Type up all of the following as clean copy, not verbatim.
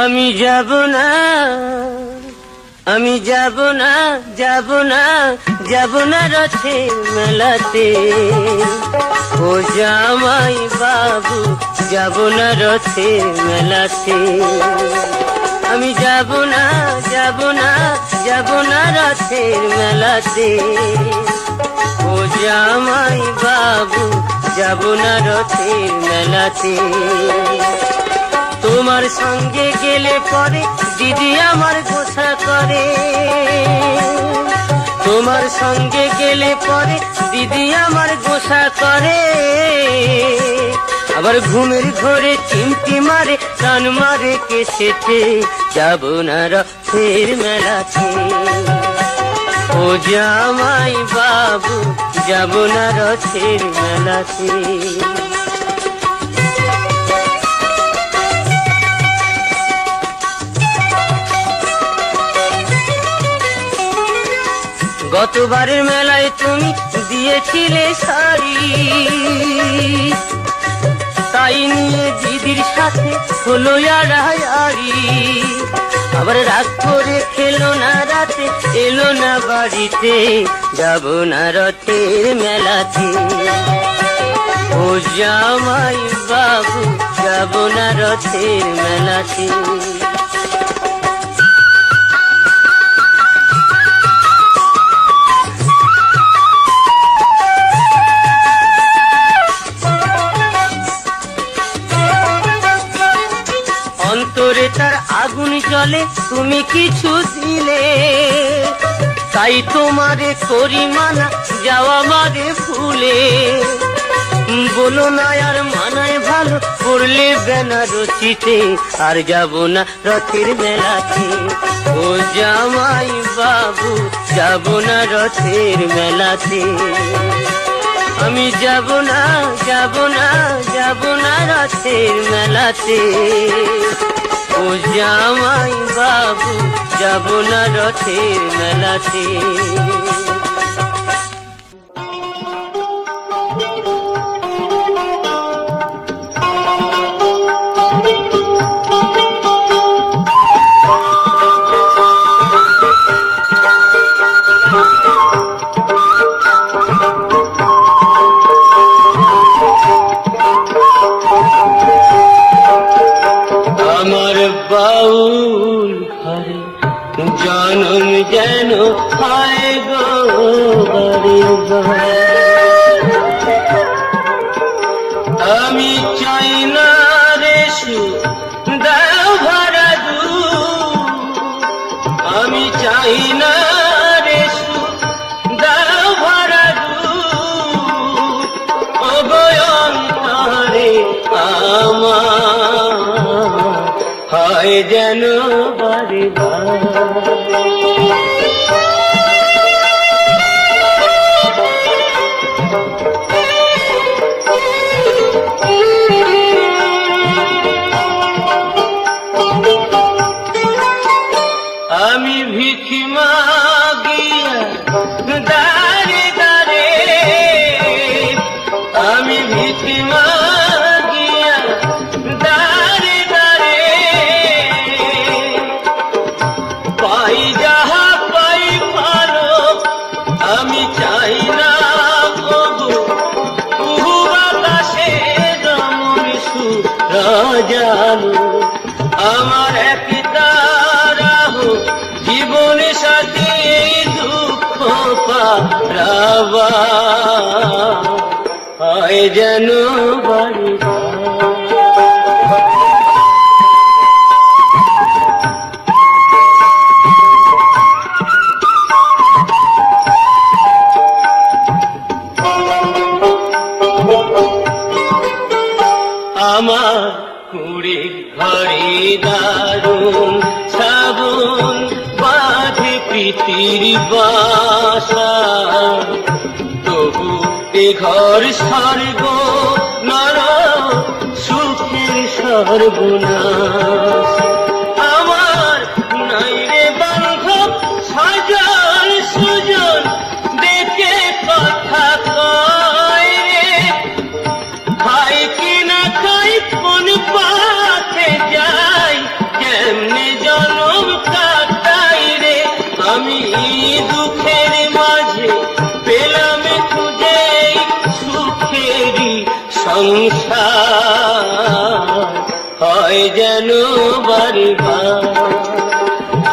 আমি যাব না, আমি যাব না, যাব না, যাব না রথের মেলাতে। ও জামাই বাবু, যাব না রথের মেলাতে। আমি যাব না, যাব না, যাব না রথের মেলাতে। ও জামাই বাবু, যাব না রথের মেলাতে। তোমার সঙ্গে গেলে পরে দিদি আমার গোসা করে। তোমার সঙ্গে গেলে পরে দিদি আমার গোসা করে। আবার ঘুমের ঘরে চিমটি মারে, টান মারে কেসেতে। যাব না রথের মেলাতে। ও জামাই বাবু, যাব না রথের মেলাতে। গতবারের মেলায় তুমি দিয়েছিলে শাড়ি, তাই নিয়ে দিদির সাথে হলো আড়াআড়ি। আবার রাগ করে খেলো না রাতে, এলো না বাড়িতে। যাব না রথের মেলাতে। ও জামাই বাবু, যাব না রথের মেলাতে। অন্তরে তার আগুন জ্বলে, তুমি কিছু দিলে। তাই তোমারে করি মানা, যাওয়া মারে ফুলে। বলো না আর মানায় ভালো, করলে বেনারসিতে। আর যাব না রথের মেলাতে। ও জামাই বাবু, যাব না রথের মেলাতে। আমি যাব না, যাব না, যাব না রথের মেলাতে। ও জামাই বাবু, যাব না রথের মেলাতে। আমার বাউল ঘরে জনম যেন হয় গো বারে বারে। আমি চাই না রে দাও ভরা দু, আমি চাই না রে দাও ভরা দু। অবয়ন্তরে আমার হয় যেন বারে বারে। আমি ভিখি মাগিয়া দারে দারে, আমি ভিখি মাগিয়া দারে দারে। পাই যাহা পাই ভালো, আমি চাই না কবু কুহু বাতাসে রমণ সুরাজানু। আমার এক জীবনে সাথে দুঃখ পারাবা হয় যেন বাড়ি। আমার কুড়ি ঘরে দারুণ শ্রাবণ বাঁধে প্রীতির বাসা। তবু এ ঘর স্বর্গ নর সুখের সর্বনাশ। আমার নাই রে বান্ধব সজন সুজন, দেখে কথা কয় রে। খাই কি না খাই, কোন পথে যাই, কেমন সংসার হয় যেন বাড়ি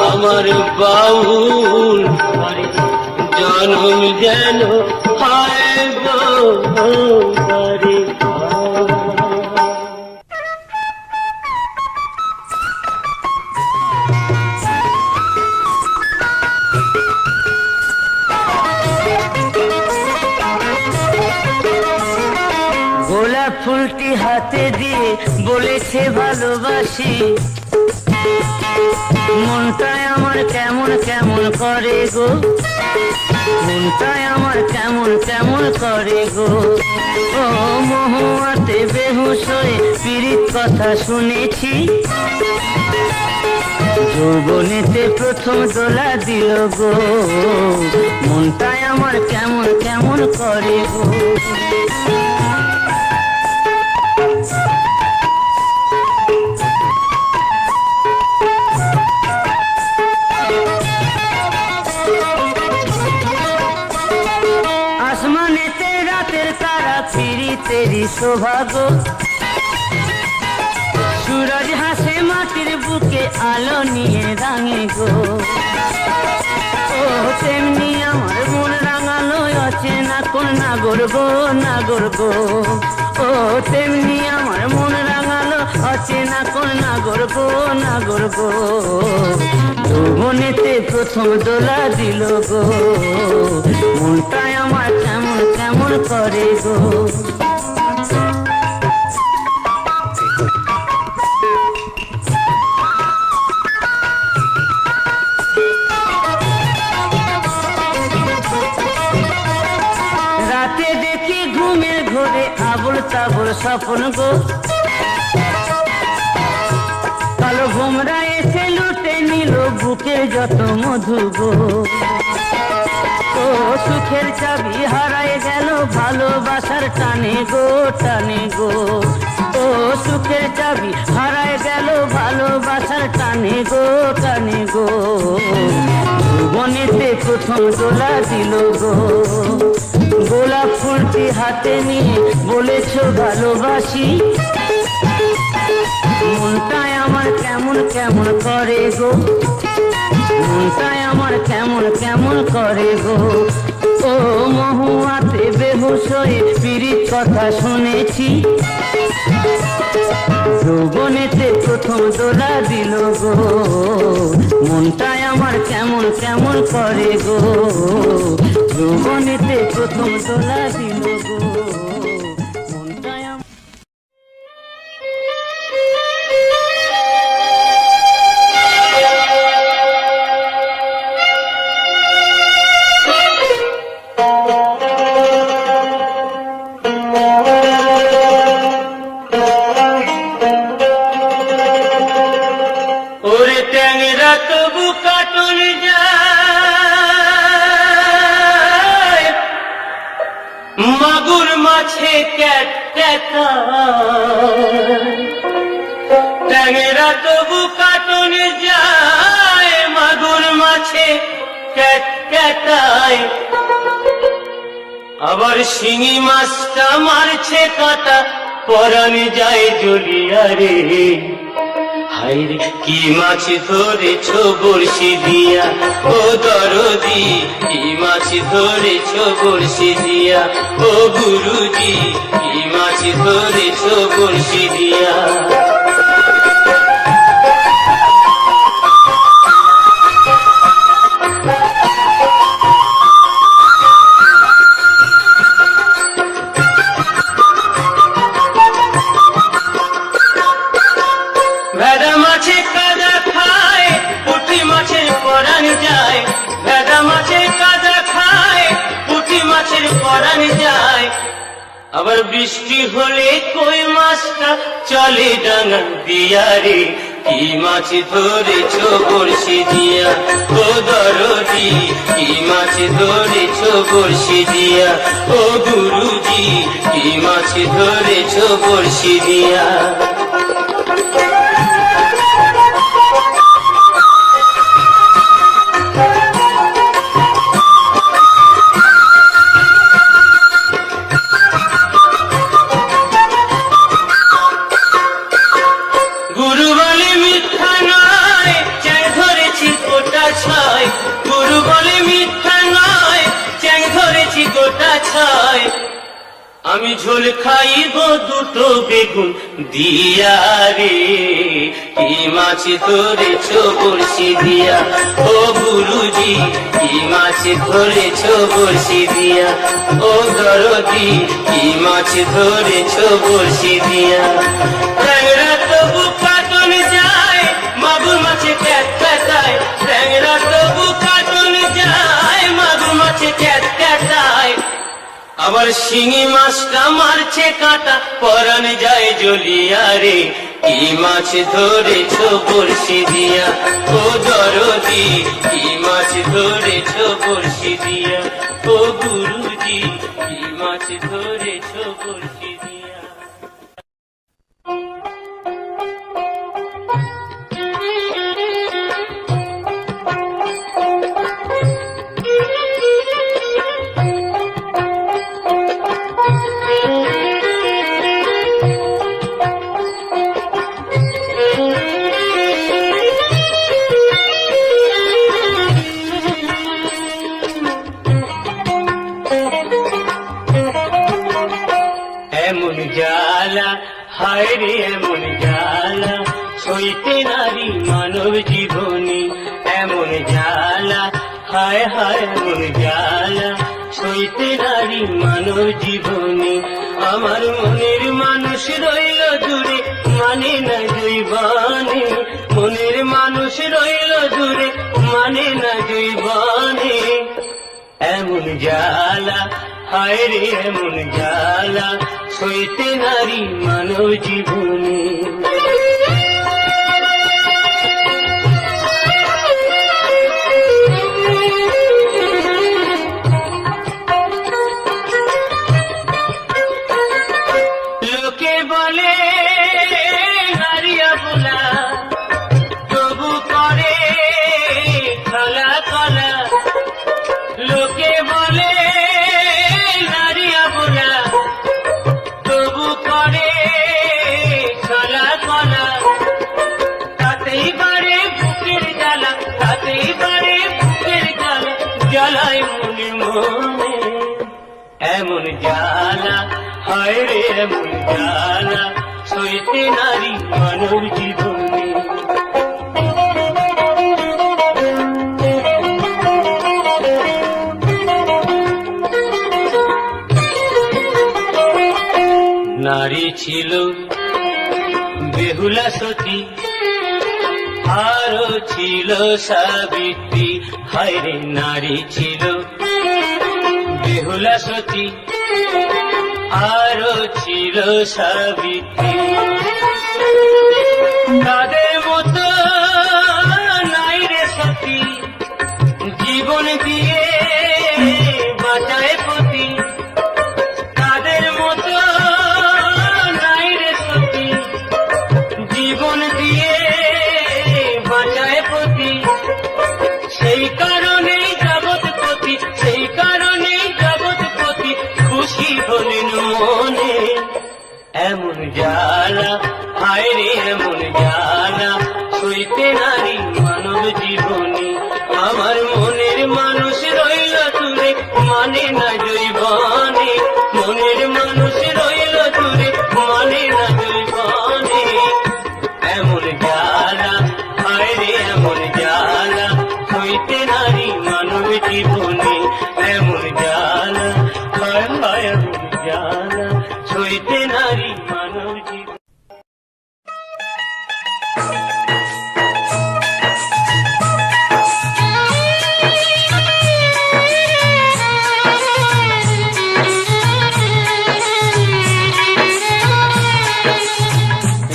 আমার বাউল ঘরে জন্ম যেন হয় গো বাড়ি। গোলাপ ফুলটি হাতে দিয়ে বলেছে ভালোবাসি, মনটায় আমার কেমন কেমন করে গো, মনটায় আমার কেমন কেমন করে গো। ও মহুয়াতে বেহুশ হয়ে পীড়িত কথা শুনেছি, যৌবনেতে প্রথম দোলা দিল গো, মনটায় আমার কেমন কেমন করে গো। আসমানেতে রাতের তারা ফিরিতেরি সৌভাগ্য, সুরজ হাসে মাটির বুকে আলো নিয়ে রাঙে গো। ও তেমনি আমার মন রাঙালো অচেনা কোন নাগর গো, নাগর গো। ও তেমনি আমার মন রাঙালো অচেনা কোন নাগর গো, নাগর গো। যৌবনেতে প্রথম দোলা দিল গো, মনটায় আমার কেমন কেমন করে গো। রাতে দেখি ঘুমের ঘোরে আবল তাবল স্বপ্ন গো, কালো ভোমরা এসে লুটে নিল বুকের যত মধু গো। ও সুখের চাবি হারায় গেল ভালোবাসার টানে গো, টানে গো। ও সুখের চাবি হারায় গেল ভালোবাসার টানে গো, টানে গো। যৌবনেতে প্রথম দোলা দিল গো, গোলাপ ফুলটি হাতে নিয়ে বলেছ ভালোবাসি, মনটায় আমার কেমন কেমন করে গো, মনটায় আমার কেমন কেমন করে গো। ও মহুয়াতে বেহুশ হয়ে পীড়িত কথা শুনেছি, যৌবনেতে প্রথম দোলা দিল গো, মনটায় আমার কেমন কেমন করে গো। যৌবনেতে প্রথম দোলা দিল গো, মনটায় আমার। ওরে ট্যাংরা তবু কাটল যায়, মাগুর মাছে ক্যাট ট্যাংরা তবু কাটল যায়, মাগুর মাছে ক্যাট ক্যাটায়। আবার শিঙি মাছটা মারছে কাটা, পরাণ যায় জ্বলিয়া রে। হায়রে কি মাছ ধরেছ বড়শি দিয়া, ও দরদি কি মাছ ধরেছ বড়শি দিয়া, ও গুরুজি কি মাছ ধরেছ বড়শি দিয়া। ভেদা মাছে কাদা খায়, পুঁটি মাছের পরাণ যায়, ভেদা মাছে কাদা খায়, পুঁটি মাছের পরাণ যায়। আবার বৃষ্টি হলে কই মাছটা চলে ডাঙা দিয়া রে। কি মাছ ধরেছ বড়শি দিয়া, ও দরদি কি মাছ ধরেছ বড়শি দিয়া, ও গুরুজি কি মাছ ধরেছ বড়শি দিয়া। করেছি গোটা ছয়, আমি ঝোল খাইব দুটো বেগুন দিয়া রে, কি মাছ ধরেছ বড়শি দিয়া, ও গুরুজি কি মাছ ধরেছ বড়শি দিয়া, ও দরদি কি মাছ ধরেছ বড়শি দিয়া। ট্যাংরা তবু কাটন যায়, মাগুর মাছে ক্যাট ক্যাটায়, ট্যাংরা তবু কাটন যায়, মাগুর মাছে ক্যাট ক্যাটায়, আবার শিঙি মাছটা মারছে কাঁটা, পরান যায় জ্বলিয়া রে, কি মাছ ধরেছ বড়শি দিয়া, ও দরদি কি মাছ ধরেছ বড়শি দিয়া, ও গুরুজি কি মাছ ধরেছ বড়শি দিয়া। এমন জ্বালা হায় রে এমন জ্বালা, সইতে নারী মানব জীবনী, এমন জ্বালা হায় হায় এমন জ্বালা, সইতে নারী মানব জীবনী। আমার মনের মানুষ রইল দূরে, মানে না জৈবানে, মনের মানুষ রইল দূরে, মানে না জৈবানে, এমন জ্বালা হায় রে এমন জ্বালা, সইতে নারী মানব জীবনী। লোকে বলে নারী অবলা, তবু করে খলা খলা, লোকে বলে নারী অবলা, তবু করে খলা খলা, তাতেই বাড়ে বুকের জ্বালা, তাতেই বাড়ে বুকের জ্বালা, জ্বালায় মনে মনে, এমন জ্বালা হায় রে এমন জ্বালা, সইতে নারী মানব জীবনী। নারী ছিল বেহুলা সতী, আরো ছিল সাবিত্রী, হায় রে নারী ছিল বেহুলা সতী, আরো ছিল সাবিত্রী, তাদের মতো নাই রে সতী, জীবন দিয়ে বাঁচায় পতি, তাদের মতো নাই রে সতী, জীবন দিয়ে বাঁচায় পতি, সেই কারণেই জগৎপতি, সেই কারণেই জগৎপতি খুশি হলেন মনে, এমন জ্বালা হায় রে এমন জ্বালা, সইতে নারী মানব জীবনী। আমার মনের মানুষ রইল দূরে, মানে না জৈবনে, মনের মানুষ রইল দূরে, মানে না জৈবনে, এমন জ্বালা হায় রে এমন জ্বালা, সইতে নারী মানব জীবনী, এমন জ্বালা হায় হায় এমন জ্বালা, সইতে নারী মানব জীবনী।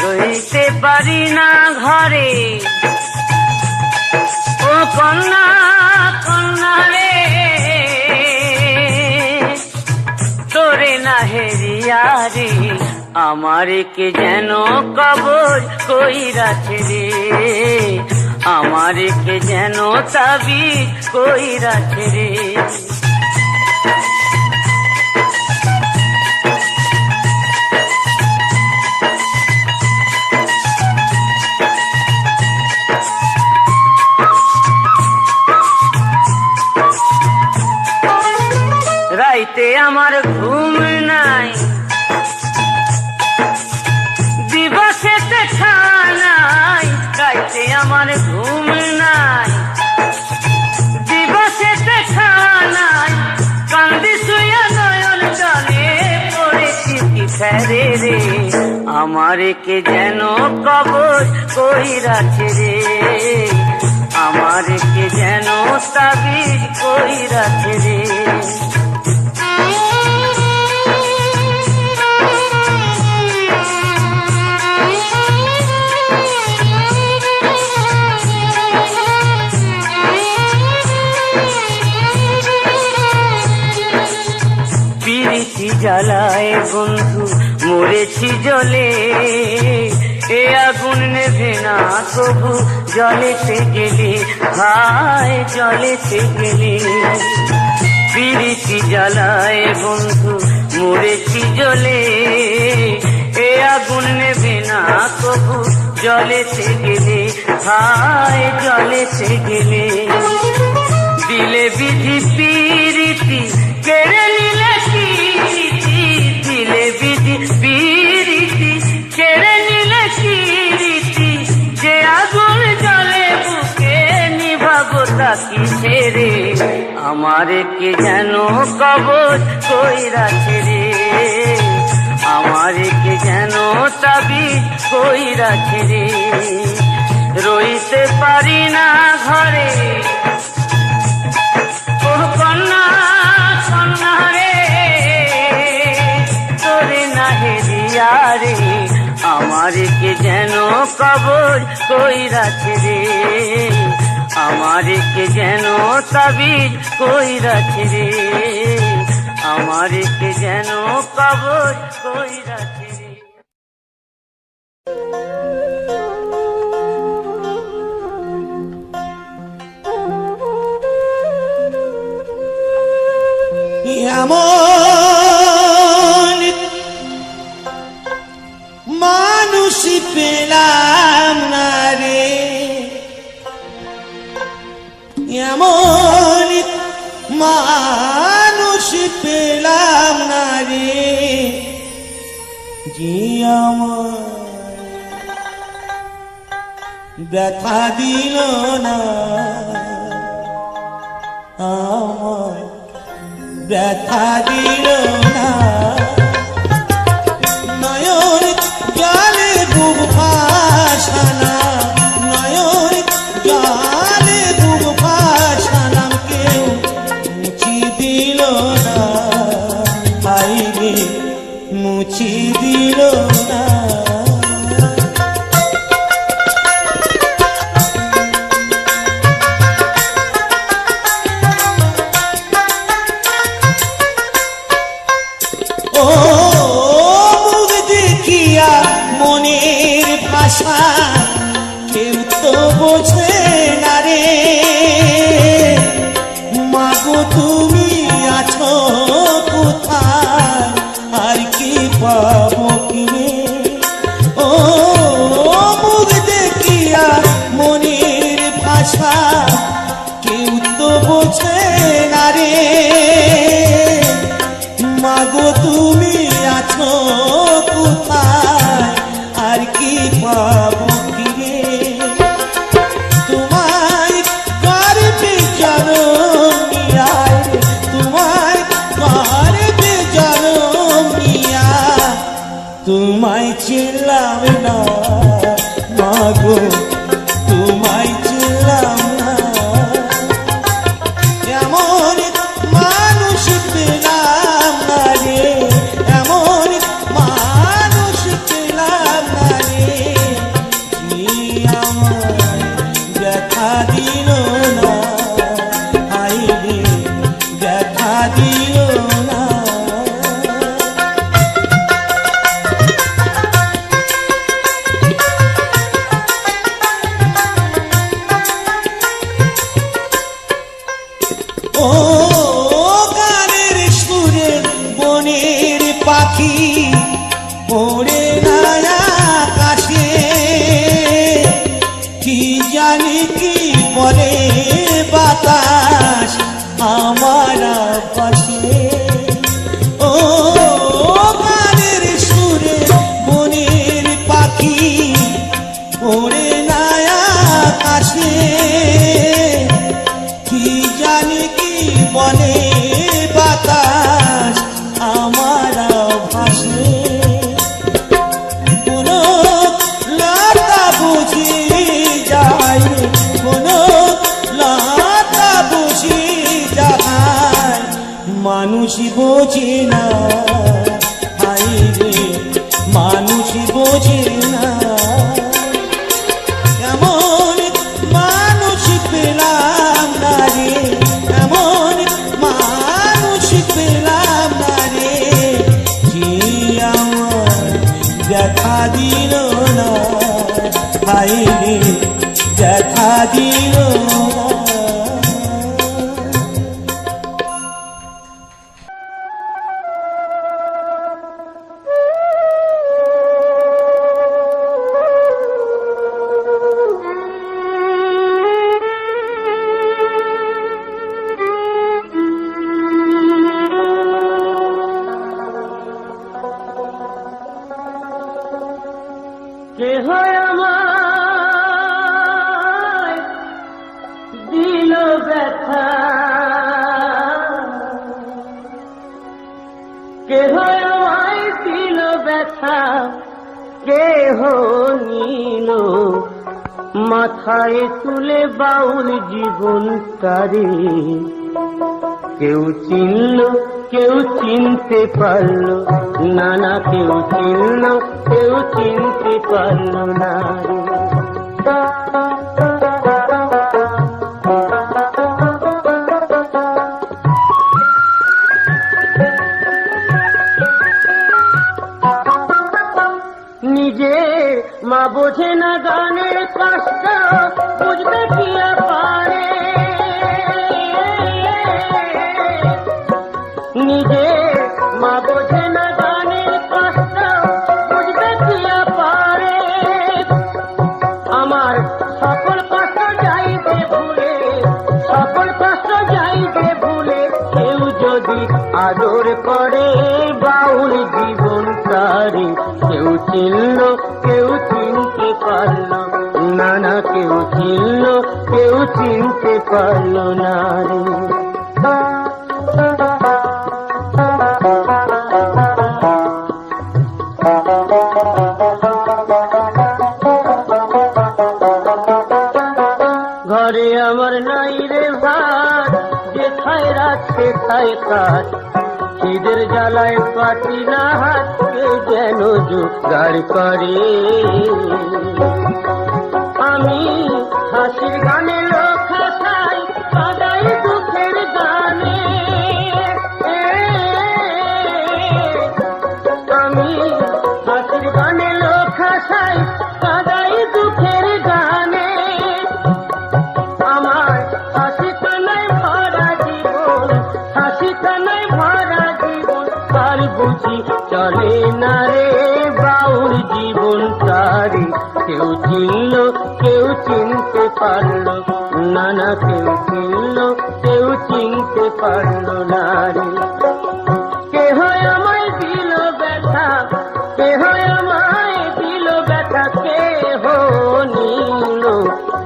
রইতে পারি না ঘরে, ও কন্যা কন্যা রে, তোরে না হেরিয়া রে, আমারে কে যেন কবর কইরাছে রে, আমারে কে যেন তাবিজ কইরাছে রে। রাইতে আমার ঘুম নাই, দিবসেতে খাওয়া নাই। রাইতে আমার ঘুম নাই, দিবসেতে খাওয়া নাই। কান্দি শুয়া নয়ন জলে পড়েছি কি ফেরে রে, আমারে কে যেন কবর কইরাছে রে, আমারে কে যেন তাবিজ কইরাছে রে। পিরিতি জ্বালায় বন্ধু মরেছি জলে, এ আগুন নেভে না তবু জলেতে গেলে, ভাই জলেতে গেলে। পিরিতি জ্বালায় বন্ধু মরেছি জলে, এ আগুন নেভে না তবু জলেতে গেলে, ভাই জলেতে গেলে। দিলে বিধি পিরিতি কেড়ে নিলে কিরিতি, দিলে বিধি পিরিতি কেড়ে নিলে কিরিতি। যে আগুন জলে বুকে নিভাবো তা কিসে রে, আমারে কে যেন কবর কইরাছে রে, আমারে কে যেন তাবিজ কইরাছে রে। রইতে পারি না ঘরে ওর কন্যা কন্যা রে, তোরে নাহে দিয়া রে, আমারে কে যেন কবর কইরাছে রে, আমারে কে যেন তাবিজ কইরাছে রে, আমারে কে যেন কবর কইরাছে রে। এমন মানুষ পেলাম না রে, এমন মানুষ পেলাম না রে, যে আমার ব্যথা দিল না, আমার ব্যথা দিল না। নয়ন জলে ডুব ভাসানা, নয়ন জলে ডুব ভাসানাম, কেউ মুছি দিল না, আইরে মুছি দিল না। মনের ভাষা কেউ তো বোঝে না রে, মাগো তুমি আছো কোথায়, আর কি পাবো কিনে। ও মুখ দেখিয়া মনের ভাষা কেউ তো বোঝে না রে, মাগো তুমি আছো কোথায়, আর কি পাবো কিরে। তোমায় গর্বে জনম নিয়ায়, তোমায় গর্বে জনম নিয়া, তোমায় চিনলাম না মাগো, তোমায় চিনলাম না। এমন মানুষ পেলাম না রে, এমন মানুষ পেলাম না রে, যে আমার ব্যথা দিল না, আইরে ব্যথা দিল না। ও গানের সুরে বনের পাখি ওড়ে না আকাশে, কি জানি কি বলে বাতাস আমার পাশে। বোঝে না, হাই রে মানুষ বোঝে না। এমন মানুষ পেলাম না রে, এমন মানুষ পেলাম না রে, যে আমার ব্যথা দিল না, হাই রে ব্যথা দিল না। কেহ আমায় দিল ব্যথা, কেহ আমায় দিল ব্যথা, কেহ নিল মাথায় তুলে বাউল জীবন তারে। কেউ চিনল কেউ চিনতে পারল না, না কেউ চিনল কেউ চিনতে পারল না রে। নিজে মা বোঝে না গানের কষ্ট, বুঝবে কি আর পারে। নিজে মা বোঝে না গানের কষ্ট, বুঝবে কি আর পারে। আমার সকল কষ্ট যাইবে ভুলে, সকল কষ্ট যাইবে ভুলে, কেউ যদি আদর করে বাউল জীবন তারে। কেউ চিনল কেউ চিনতে পারল না, না কেউ চিনল কেউ চিনতে পারল না রে। ঘরে আমার নাই রে ভাত, যে খায় রাত সে খায় কাজ। খিদের জ্বালায় পাটি না হাত, কেউ যেন জোগাড় করে। আমি হাসির গানে লোক হাসাই, কাঁদাই দুঃখের গানে। আমি হাসির গানে লোক হাসাই, কাঁদাই দুঃখের গানে। আমার হাসি কানায় ভরা জীবন, হাসি কানায় ভরা জীবন, আর বুঝি চলে না রে বাউল জীবন তারে। কেউ চিনল কেউ চিনতে পারল না, না কেউ চিনল কেউ চিনতে পারল না রে। কেহ আমায় দিল ব্যথা, কেহ আমায় দিল ব্যথা, কেহ নিল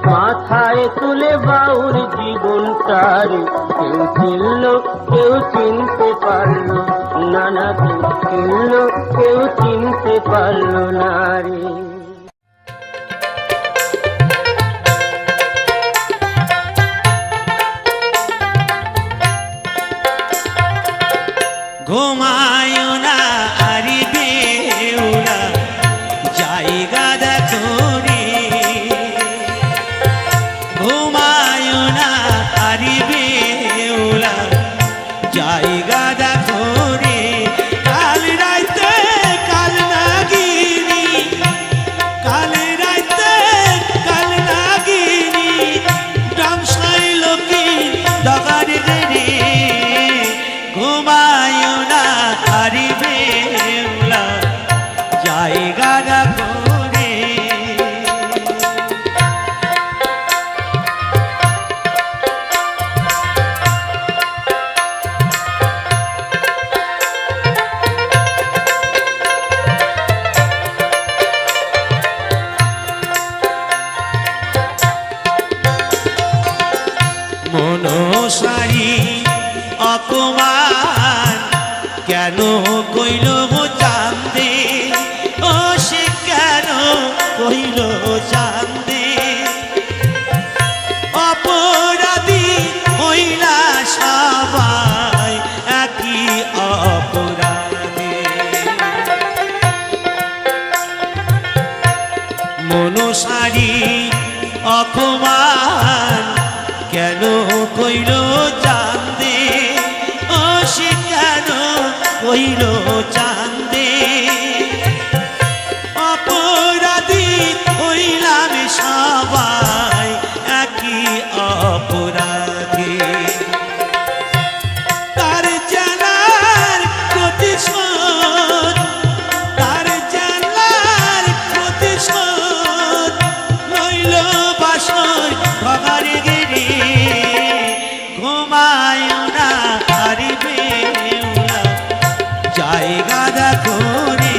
মাথায় তুলে বাউল জীবন তারে। কেউ চিনল কেউ চিনতে পারল না, না কেউ চিনল কেউ চিনতে পারল না রে। ঘুমায় না আরি বেউলা, জায়গা দেখো রে। ঘুমায় না আরি বেউলা, জায়গা দেখো রে। কাল রাইতে কাল নাগিনি, কাল রাইতে কাল নাগিনি, ডামসাই লোকি ডগার রে। ঘুমায় না আরি বেউলা, জায়গা দেখো রে। মনসারি অপমান কেন কইল চাঁদে, ও সে কেন কইল চাঁদে। অপরাধী হইলা সবাই একই সারি অপমান কেন কইল চাঁদে, ও সে কেন কইল চাঁদে। অপরাধী হইলাম সবাই একই অপরাধী, তার জানার প্রতিশোধ, তার জানার প্রতিশোধ লইল বাসর ভগার গিরি। ঘুমায় না হারিবে জায়গা দেখো রে।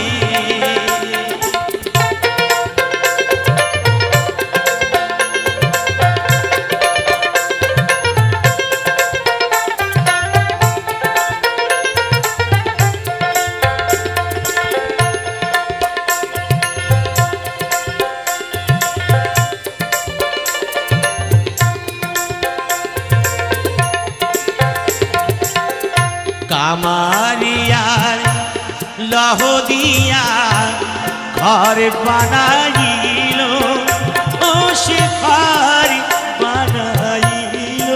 কামারিয়ার লহ দিয়া ঘর বানাইল, ও সে ঘর বানাইল।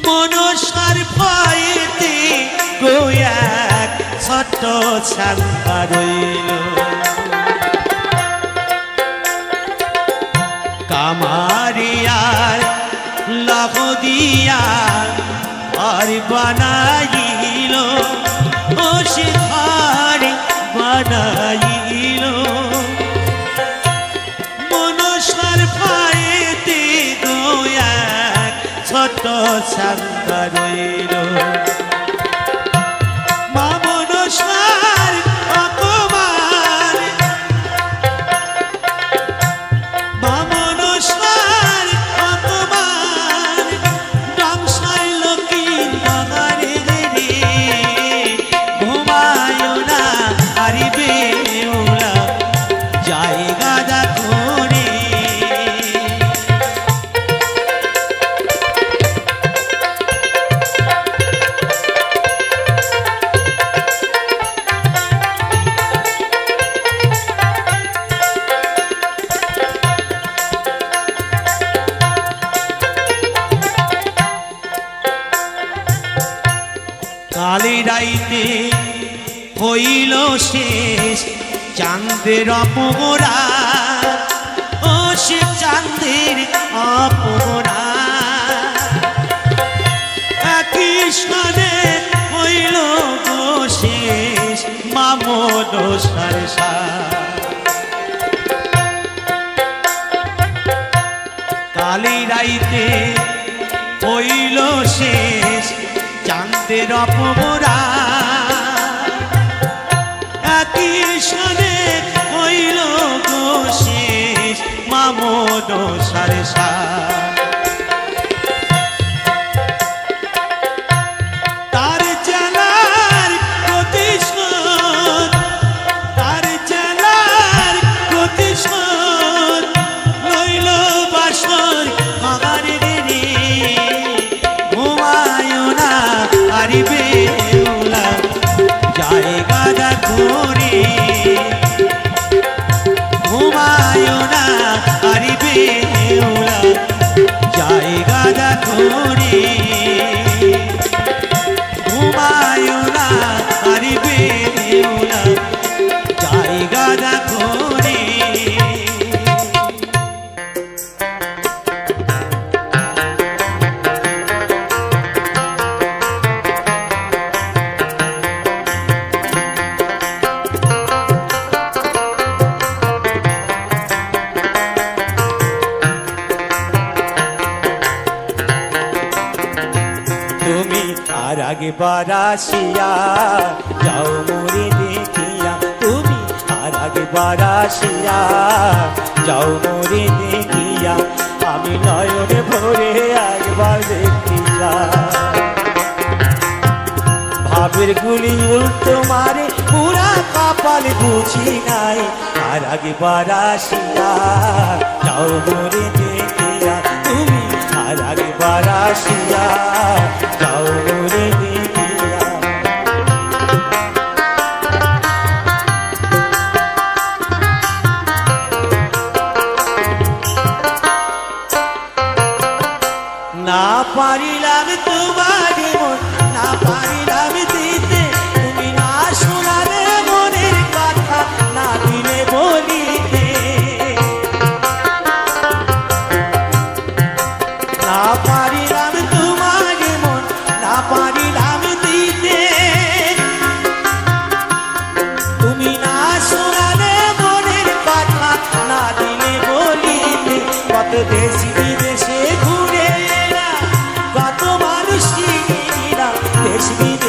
মনসার ভয়েতে গোয়াক ছোট্ট ছাঙ্গা রইল। কামারিয়ার লহ দিয়া আর বানাইল, ও সে ঘর বানাইল। মনসার ভয়েতে গোয়াক ছোট ছাঙ্গা রইল। মা মনসার অপমান, মা মনসার অপমান ধ্বংসাইল কি বাগানে রে। ঘুমায় না হারিবে ওলা জায়গা দেখো রে। কালি রাইতে হইল শেষ চাঁদের অপরাধ, ও সে চাঁদের অপরাধ। একই স্থানে হইল গো শেষ মামদ সারসা। কালি রাইতে হইল শেষ চাঁদের অপরাধ। একই সনে হইল গো শেষ মামদ সারসা। তার জানার প্রতিশোধ, তার জানার প্রতিশোধ লইল বাসর ভগার গিরি। ঘুমায় না হারিবে ওলা জায়গা দেখো রে। ঘুমায় না হারিবে ওলা জায়গা দেখো রে। ঘুমায় না হারিবে ওলা জায়গা দেখো রে। তুমি আর আগে বারাসিয়া যাও মোরে দেখিয়া। তুমি আর আগে বারাসিয়া যাও মোরে দেখিয়া। আমি নয়নে ভরে একবার দেখিয়া। ভাবের গুলি উল্টো মারে পুরা কপাল বুঝি নাই। আর আগে বারাসিয়া যাও মোরে দেখিয়া। তুমি আর আগে বারাসিয়া যাও মোরে দেখিয়া।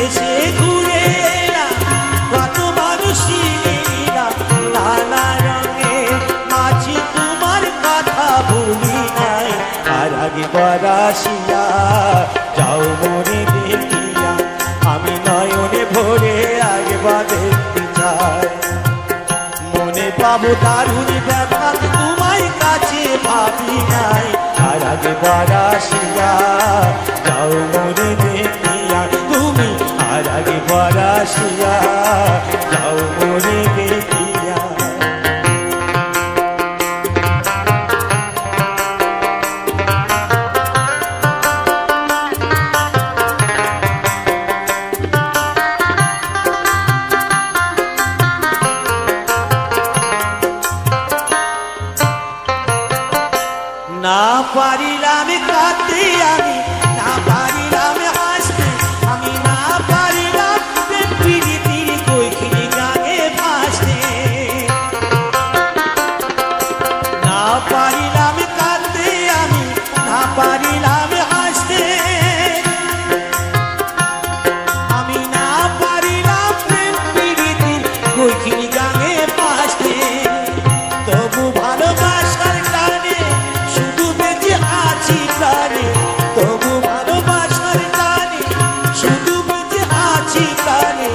দেশে ঘুরে এলাম, কত মানুষই নিলাম নানা রঙে মাঝি, তোমার কথা ভুলি নাই। আর আগে বরাসিয়া যাও মনে দেখিয়া, আমি নয়নে ভরে একবার দেখতে চাই। মনে পাবো দারুণ ব্যথা, তোমায় কাছে ভাবি নাই। আর আগে বরাসিয়া যাও মনে দেখিয়া, তুমি আর আগে বরাসিয়া যাও মনে দেখিয়া। না পারিলাম কাঁদতে আমি, না পারিলাম হাসতে আমি, না পারিলাম প্রীতির কৈখিনি গানে ভাসতে। না পারিলাম কাঁদতে আমি, না পারিলাম হাসতে আমি, না পারিলাম প্রীতির কৈখিনি গানে ভাসতে। তবু ভালোবাসার টানে শুধু বেঁচে আছি প্রাণে, তবু ভালোবাসার টানে শুধু বেঁচে আছি প্রাণে।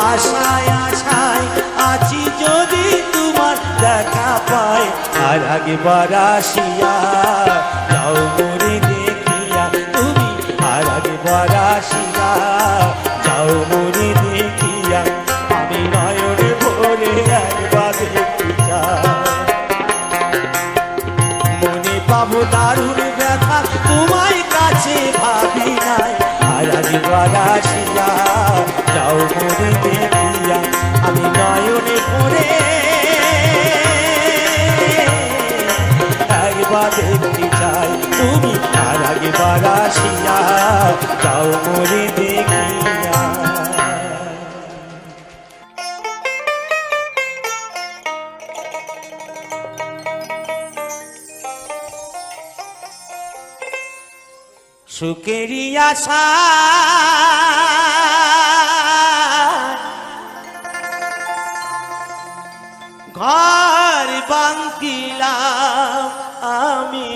আশায় আশায় আছি যদি তোমার দেখা পাই। আর আগে বরাসিয়া যাও মনে দেখিয়া, তুমি আর আগে বরাসিয়া যাও মনে দেখিয়া, আমি নয়নে ভরে একবার দেখতে চাই। মনে পাবো দারুণ ব্যথা, তোমায় কাছে ভাবি নাই। আর আগে বরাসিয়া যাও মনে দেখিয়া, আমি নয়নে ভরে একবার দেখতে চাই। তুমি আর আগে বরাসিয়া যাও মনে দেখিয়া। সুখেরই আশা ঘর বাঙ্গিলাম আমি,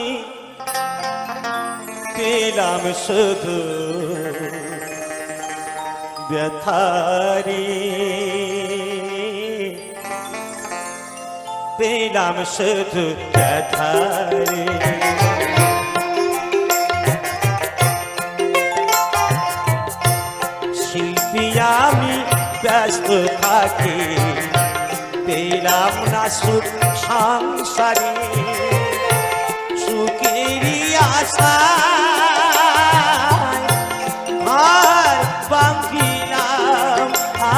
পেলাম শুধু ব্যথারি, পেলাম শুধু ব্যথারি। শিল্পী আমি ব্যস্ত থাকি, পেলাম না সুখ সংসারে। সুখেরই আশা আর বাঙ্গিলাম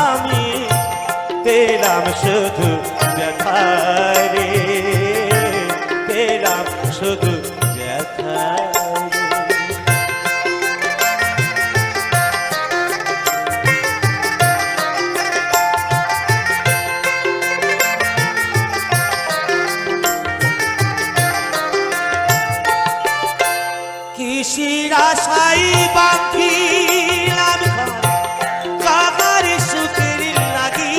আমি, পেলাম শুধু ব্যথারে, পেলাম শুধু ব্যথারে। কিসির আশাই বাঁধিলাম কাহার সুখের লাগি,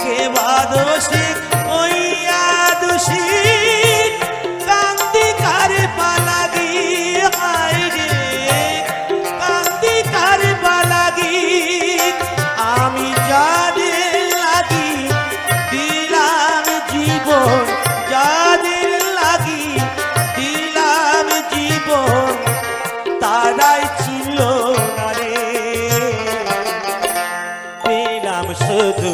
কে বা দোষী হইয়া দোষী কান্দি কার পালাগি। হায় রে কান্দি কার পালাগি, আমি যাদের লাগি দিলাম জীবন, যাদের লাগি দিলাম জীবন, তারাই ছিল না রে। পেলাম শুধু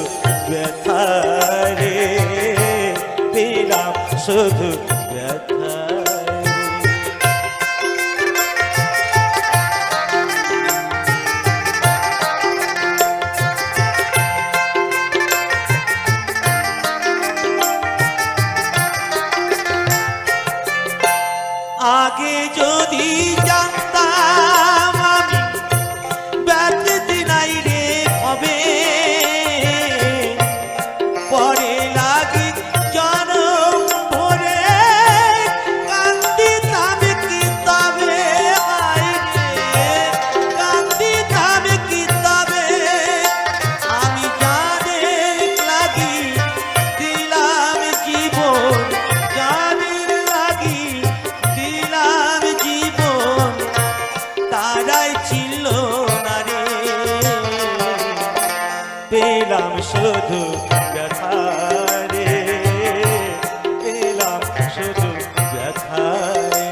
ব্যথারে, পেলাম শুধু ব্যথারে। আগে যদি জানতাম আমি ব্যথিতি নাই রে হবে, পরে লাগি জনম ভরে পেলাম শুধু ব্যথা রে, পেলাম শুধু ব্যথা রে।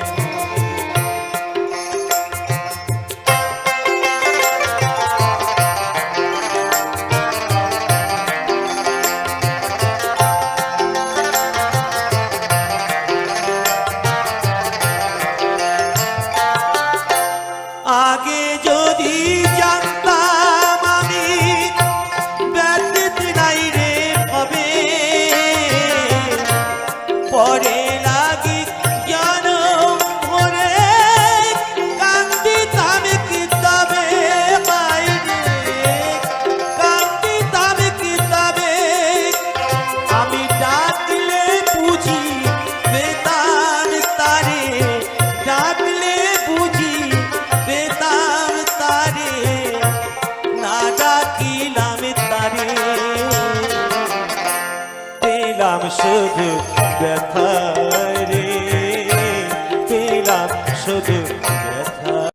আগে যদি জানতাম আমি ব্যতীত নাই রে হবে, পরে লাগি জ্ঞান ভরে কান্দিতাম কিতাবে বাইরে, কান্দিতাম কিতাবে। আমি ডাকলে বুঝি বেতার তারে, ডাকলে বুঝি বেতার তারে, না ডাকিলাম তারে, পেলাম শুধু ব্যথা রে, পেলাম শুধু